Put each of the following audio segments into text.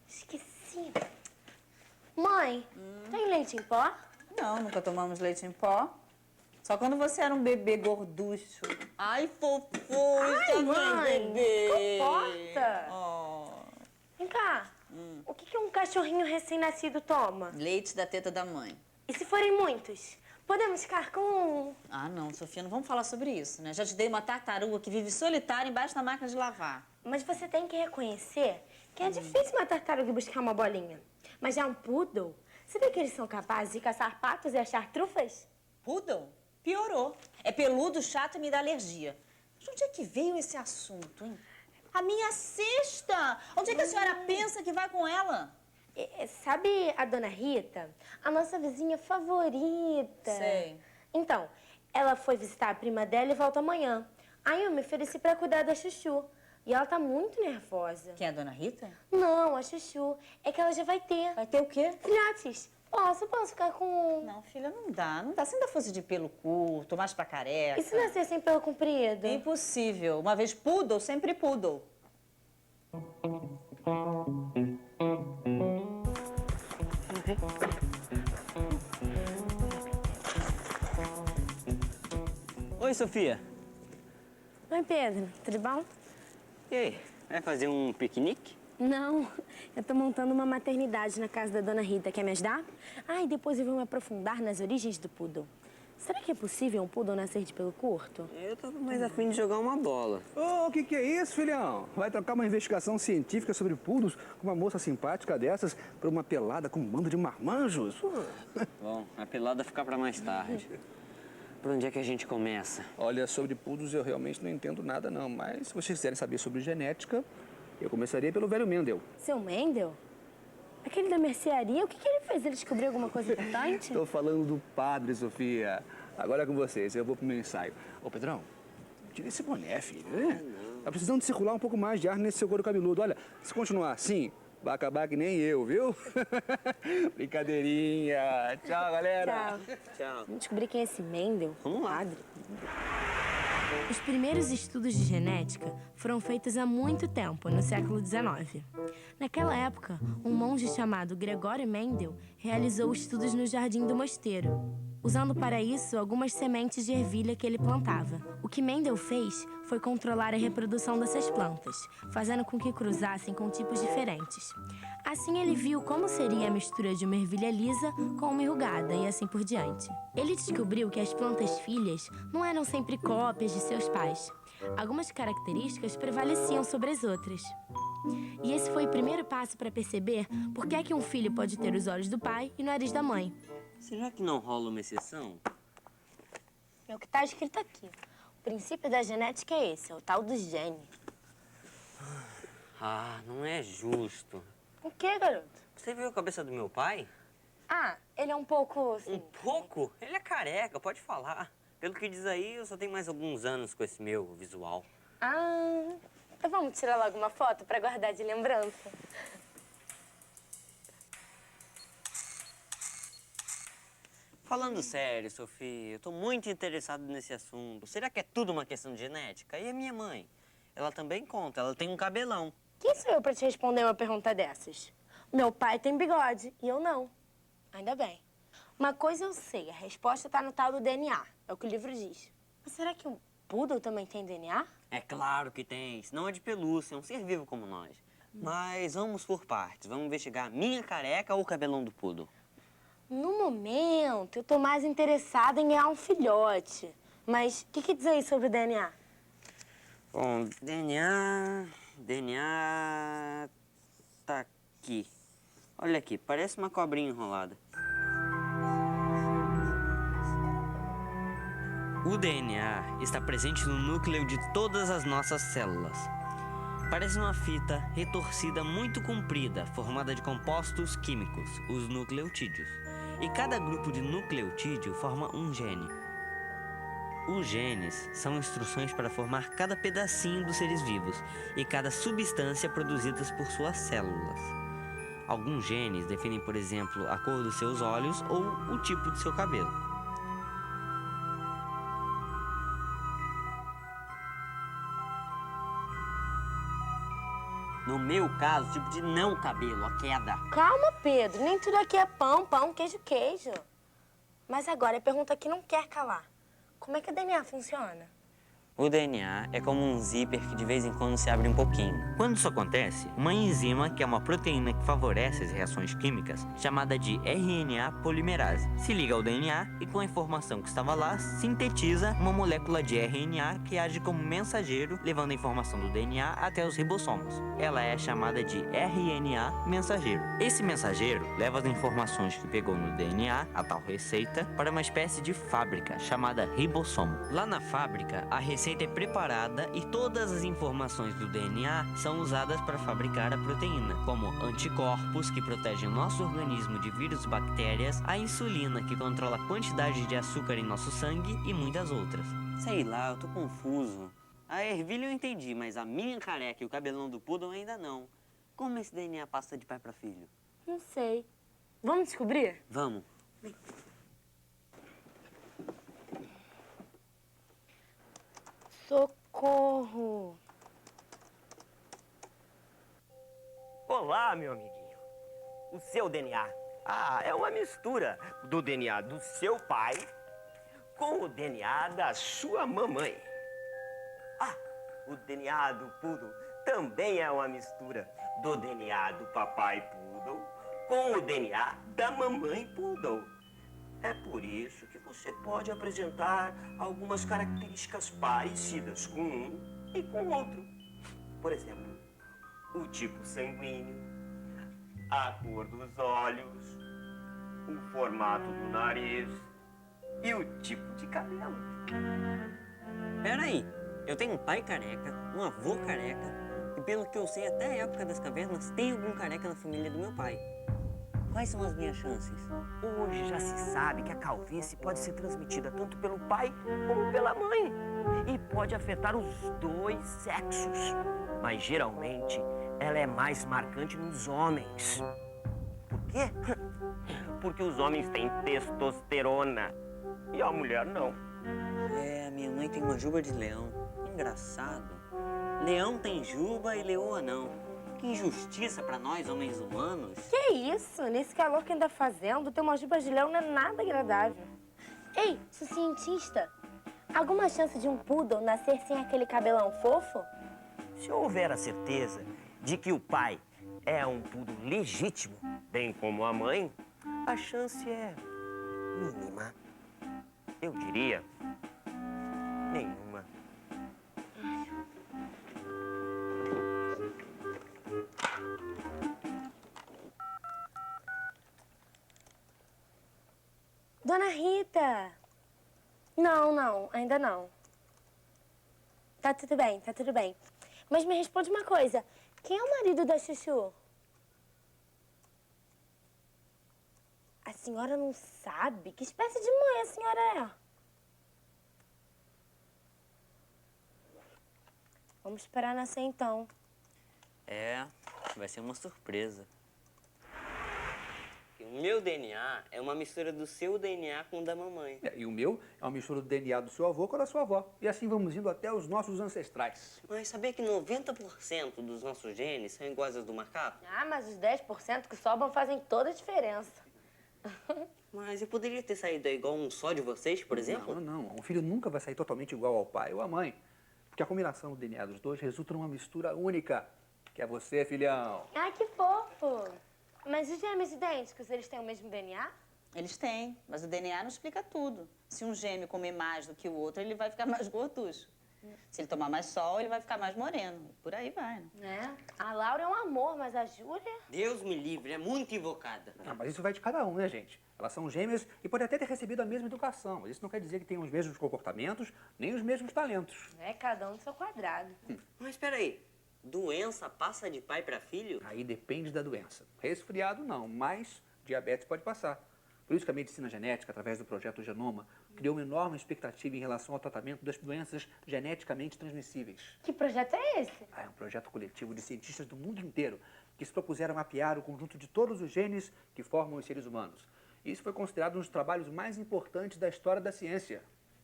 Esqueci. Mãe, tem leite em pó? Não, nunca tomamos leite em pó. Só quando você era um bebê gorducho. Ai, fofucha, Ai, mãe, bebê. comporta. Oh. Vem cá. O que um cachorrinho recém-nascido toma? Leite da teta da mãe. E se forem muitos? Podemos ficar com um? Ah, não, Sofia, não vamos falar sobre isso, né? Já te dei uma tartaruga que vive solitária embaixo da máquina de lavar. Mas você tem que reconhecer que é difícil uma tartaruga buscar uma bolinha. Mas já um poodle, sabia que eles são capazes de caçar patos e achar trufas? Poodle? Piorou. É peludo, chato e me dá alergia. De onde é que veio esse assunto, hein? A minha cesta! Onde é que a senhora pensa que vai com ela? Sabe a dona Rita? A nossa vizinha favorita. Sei. Então, ela foi visitar a prima dela e volta amanhã. Aí eu me ofereci pra cuidar da Chuchu. E ela tá muito nervosa. Quem é a dona Rita? Não, a Chuchu. É que ela já vai ter. Vai ter o quê? Filhotes. Posso ficar com um. Não, filha, não dá. Não dá. Se ainda fosse de pelo curto, mais pra careca. E se nascer sem pelo comprido? Impossível. Uma vez poodle, sempre poodle. Oi, Sofia. Oi, Pedro. Tudo bom? E aí, vai fazer um piquenique? Não, eu tô montando uma maternidade na casa da dona Rita. Quer me ajudar? Ah, e depois eu vou me aprofundar nas origens do poodle. Será que é possível um poodle nascer de pelo curto? Eu tava mais afim de jogar uma bola. Ô, o que é isso, filhão? Vai trocar uma investigação científica sobre poodles com uma moça simpática dessas por uma pelada com um bando de marmanjos? Bom, a pelada fica pra mais tarde. Por onde é que a gente começa? Olha, sobre poodles eu realmente não entendo nada não, mas se vocês quiserem saber sobre genética, eu começaria pelo velho Mendel. Seu Mendel? Aquele da mercearia, o que ele fez? Ele descobriu alguma coisa importante? Tô falando do padre, Sofia. Agora é com vocês, eu vou pro meu ensaio. Ô, Pedrão, tira esse boné, filho. Né? Tá precisando de circular um pouco mais de ar nesse seu couro cabeludo. Olha, se continuar assim, vai acabar que nem eu, viu? Brincadeirinha. Tchau, galera. Tchau. Vamos descobrir quem é esse Mendel. Vamos lá. Padre. Os primeiros estudos de genética foram feitos há muito tempo, no século XIX. Naquela época, um monge chamado Gregório Mendel realizou estudos no jardim do mosteiro, usando para isso algumas sementes de ervilha que ele plantava. O que Mendel fez foi controlar a reprodução dessas plantas, fazendo com que cruzassem com tipos diferentes. Assim, ele viu como seria a mistura de uma ervilha lisa com uma enrugada e assim por diante. Ele descobriu que as plantas filhas não eram sempre cópias de seus pais. Algumas características prevaleciam sobre as outras. E esse foi o primeiro passo para perceber por que é que um filho pode ter os olhos do pai e o nariz da mãe. Será que não rola uma exceção? É o que está escrito aqui. O princípio da genética é esse, é o tal do gene. Ah, não é justo. O quê, garoto? Você viu a cabeça do meu pai? Ah, ele é um pouco, assim... Um pouco? Ele é careca, pode falar. Pelo que diz aí, eu só tenho mais alguns anos com esse meu visual. Ah, então vamos tirar logo uma foto para guardar de lembrança. Falando sério, Sofia, eu tô muito interessado nesse assunto. Será que é tudo uma questão de genética? E a minha mãe? Ela também conta, ela tem um cabelão. Quem sou eu para te responder uma pergunta dessas? Meu pai tem bigode e eu não. Ainda bem. Uma coisa eu sei, a resposta tá no tal do DNA. É o que o livro diz. Mas será que um poodle também tem DNA? É claro que tem, senão é de pelúcia, é um ser vivo como nós. Mas vamos por partes, vamos investigar a minha careca ou o cabelão do poodle. No momento, eu tô mais interessada em ganhar um filhote. Mas o que diz aí sobre o DNA? Bom, DNA tá aqui. Olha aqui, parece uma cobrinha enrolada. O DNA está presente no núcleo de todas as nossas células. Parece uma fita retorcida muito comprida, formada de compostos químicos, os nucleotídeos. E cada grupo de nucleotídeo forma um gene. Os genes são instruções para formar cada pedacinho dos seres vivos e cada substância produzidas por suas células. Alguns genes definem, por exemplo, a cor dos seus olhos ou o tipo de seu cabelo. No meu caso, tipo de não cabelo, a queda. Calma, Pedro. Nem tudo aqui é pão, pão, queijo, queijo. Mas agora a pergunta que não quer calar. Como é que o DNA funciona? O DNA é como um zíper que de vez em quando se abre um pouquinho. Quando isso acontece, uma enzima, que é uma proteína que favorece as reações químicas, chamada de RNA polimerase, se liga ao DNA e com a informação que estava lá, sintetiza uma molécula de RNA que age como mensageiro, levando a informação do DNA até os ribossomos. Ela é chamada de RNA mensageiro. Esse mensageiro leva as informações que pegou no DNA, a tal receita, para uma espécie de fábrica chamada ribossomo. Lá na fábrica, a receita é preparada e todas as informações do DNA são usadas para fabricar a proteína, como anticorpos que protegem o nosso organismo de vírus e bactérias, a insulina que controla a quantidade de açúcar em nosso sangue e muitas outras. Sei lá, eu tô confuso. A ervilha eu entendi, mas a minha careca e o cabelão do poodle ainda não. Como esse DNA passa de pai para filho? Não sei. Vamos descobrir? Vamos. Socorro! Olá, meu amiguinho. O seu DNA. É uma mistura do DNA do seu pai com o DNA da sua mamãe. O DNA do poodle também é uma mistura do DNA do papai poodle com o DNA da mamãe poodle. É por isso que você pode apresentar algumas características parecidas com um e com o outro. Por exemplo, o tipo sanguíneo, a cor dos olhos, o formato do nariz e o tipo de cabelo. Peraí, eu tenho um pai careca, um avô careca e pelo que eu sei até a época das cavernas tem algum careca na família do meu pai. Quais são as minhas chances? Hoje já se sabe que a calvície pode ser transmitida tanto pelo pai como pela mãe. E pode afetar os dois sexos. Mas geralmente ela é mais marcante nos homens. Por quê? Porque os homens têm testosterona e a mulher não. Minha mãe tem uma juba de leão. Engraçado. Leão tem juba e leoa não. Que injustiça pra nós, homens humanos. Que isso? Nesse calor que ainda fazendo, ter uma juba de leão não é nada agradável. Ei, sou cientista. Alguma chance de um poodle nascer sem aquele cabelão fofo? Se houver a certeza de que o pai é um poodle legítimo, bem como a mãe, a chance é mínima. Eu diria nenhuma. Dona Rita! Não, ainda não. Tá tudo bem, tá tudo bem. Mas me responde uma coisa. Quem é o marido da Chuchu? A senhora não sabe? Que espécie de mãe a senhora é? Vamos esperar nascer então. Vai ser uma surpresa. O meu DNA é uma mistura do seu DNA com o da mamãe. E o meu é uma mistura do DNA do seu avô com o da sua avó. E assim vamos indo até os nossos ancestrais. Mas sabia que 90% dos nossos genes são iguais aos do macaco? Mas os 10% que sobram fazem toda a diferença. Mas eu poderia ter saído igual um só de vocês, por exemplo? Não. Um filho nunca vai sair totalmente igual ao pai ou à mãe. Porque a combinação do DNA dos dois resulta numa mistura única. Que é você, filhão. Ai, que fofo! Mas os gêmeos idênticos, eles têm o mesmo DNA? Eles têm, mas o DNA não explica tudo. Se um gêmeo comer mais do que o outro, ele vai ficar mais gorducho. Se ele tomar mais sol, ele vai ficar mais moreno. Por aí vai, né? A Laura é um amor, mas a Júlia... Deus me livre, é muito invocada. Ah, mas isso vai de cada um, né, gente? Elas são gêmeas e podem até ter recebido a mesma educação, mas isso não quer dizer que tenham os mesmos comportamentos, nem os mesmos talentos. É, cada um do seu quadrado. Mas espera aí, doença passa de pai para filho? Aí depende da doença. Resfriado não, mas diabetes pode passar. Por isso que a medicina genética, através do projeto Genoma, criou uma enorme expectativa em relação ao tratamento das doenças geneticamente transmissíveis. Que projeto é esse? É um projeto coletivo de cientistas do mundo inteiro que se propuseram mapear o conjunto de todos os genes que formam os seres humanos. Isso foi considerado um dos trabalhos mais importantes da história da ciência.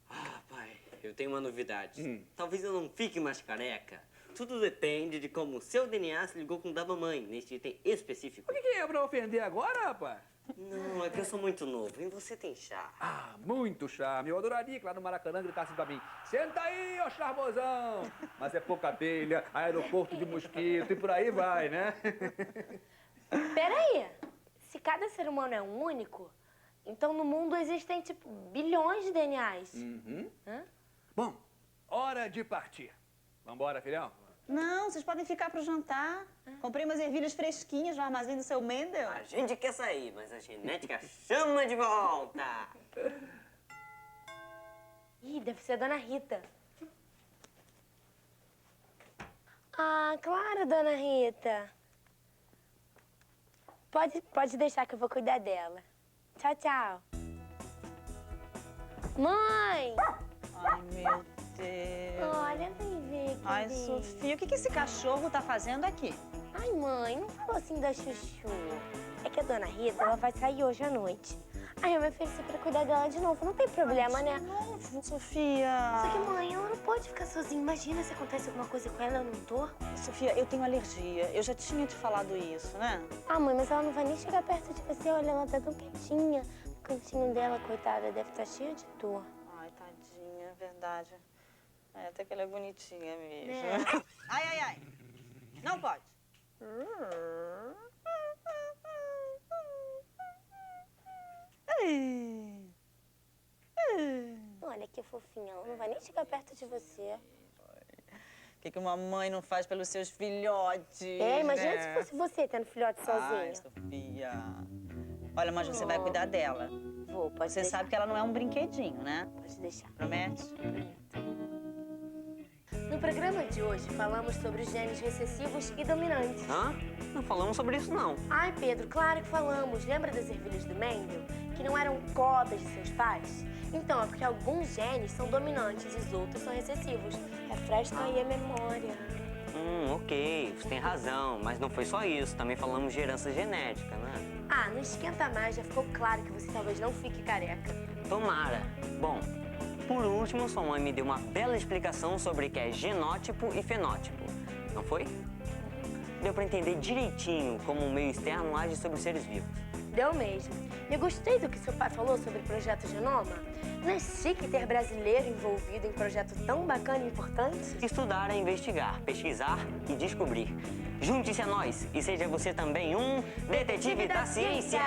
Ah, pai, eu tenho uma novidade. Talvez eu não fique mais careca. Tudo depende de como o seu DNA se ligou com o da mamãe, neste item específico. O que é pra ofender agora, rapaz? Não, é que eu sou muito novo e você tem chá. Ah, muito charme. Eu adoraria que lá no Maracanã gritassem pra mim: senta aí, ô charmosão! Mas é pouca abelha, aeroporto de mosquito e por aí vai, né? Peraí, se cada ser humano é um único, então no mundo existem, tipo, bilhões de DNAs. Hã? Bom, hora de partir. Vambora, filhão? Não, vocês podem ficar pro jantar. Comprei umas ervilhas fresquinhas no armazém do seu Mendel. A gente quer sair, mas a genética chama de volta. Ih, deve ser a Dona Rita. Ah, claro, Dona Rita. Pode deixar que eu vou cuidar dela. Tchau, tchau. Mãe! Ai, meu Deus. Olha, vem ver aqui. Ai, Sofia, o que esse cachorro tá fazendo aqui? Ai, mãe, não falou assim da Chuchu. É que a Dona Rita, ela vai sair hoje à noite. Aí eu me ofereci pra cuidar dela de novo. Não tem problema, né? De novo, Sofia. Só que, mãe, ela não pode ficar sozinha. Imagina se acontece alguma coisa com ela, eu não tô. Sofia, eu tenho alergia. Eu já tinha te falado isso, né? Ah, mãe, mas ela não vai nem chegar perto de você. Olha, ela tá tão quietinha. O cantinho dela, coitada, deve estar cheio de dor. Ai, tadinha, é verdade. É, até que ela é bonitinha mesmo. É. Ai, ai, ai. Não pode. Olha que fofinha, ela não vai nem chegar perto de você. O que uma mãe não faz pelos seus filhotes? É, imagina né? se fosse você tendo filhote Ai, sozinha. Sofia. Olha, mas você vai cuidar dela. Vou, pode Você deixar. sabe que ela não é um brinquedinho, né? Pode deixar. Promete? No programa de hoje, falamos sobre os genes recessivos e dominantes. Hã? Não falamos sobre isso, não. Ai, Pedro, claro que falamos. Lembra das ervilhas do Mendel? Que não eram cópias de seus pais? Então, é porque alguns genes são dominantes e os outros são recessivos. Refresca aí a memória. Ok, você tem razão, mas não foi só isso. Também falamos de herança genética, né? Ah, não esquenta mais, já ficou claro que você talvez não fique careca. Tomara. Bom, por último, sua mãe me deu uma bela explicação sobre o que é genótipo e fenótipo. Não foi? Deu pra entender direitinho como o meio externo age sobre os seres vivos. Deu mesmo. Eu gostei do que seu pai falou sobre o projeto Genoma. Não é chique ter brasileiro envolvido em projeto tão bacana e importante? Estudar é investigar, pesquisar e descobrir. Junte-se a nós e seja você também um detetive da ciência!